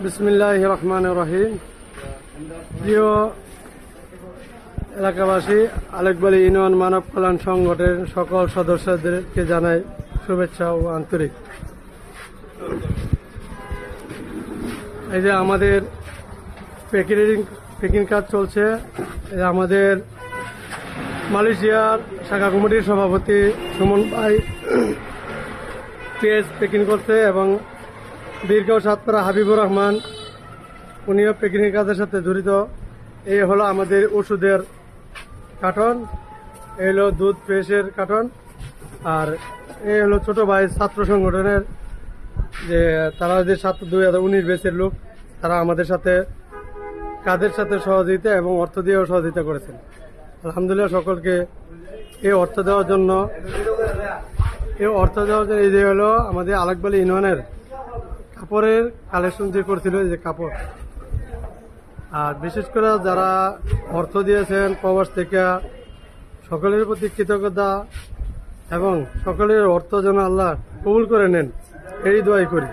বিসমিল্লাহির রহমানির রহিম। প্রিয় এলাকাবাসী, আলেকবাড়ি ইউনিয়ন মানব কল্যাণ সংগঠনের সকল সদস্যদেরকে জানাই শুভেচ্ছা ও আন্তরিক। এই যে আমাদের পেকিং কাজ চলছে। এই যে আমাদের মালয়েশিয়ার শাখা কমিটির সভাপতি সুমন ভাই পেঁয়াজ পেকিং করছে এবং বীরগাঁও সাতপাড়া হাবিবুর রহমান উনিও পেকিং কাজের সাথে জড়িত। এই হলো আমাদের ওষুধের কার্টন, এই হলো দুধ ফ্রেশের কার্টন, আর এই হলো ছোট ভাই ছাত্র সংগঠনের যে তারা যে 2019 ব্যাচের লোক, তারা আমাদের সাথে কাজের সাথে সহযোগিতা এবং অর্থ দিয়েও সহযোগিতা করেছেন। আলহামদুলিল্লাহ সকলকে এই অর্থ দেওয়ার জন্য এই যে হলো আমাদের আলেকবাড়ি ইউনিয়নের কাপড়ের কালেকশন যে করছিল, এই যে কাপড়। আর বিশেষ করে যারা অর্থ দিয়েছেন প্রবাস থেকে, সকলের প্রতি কৃতজ্ঞতা এবং সকলের অর্থ যেন আল্লাহ কবুল করে নেন, এই দোয়াই করি।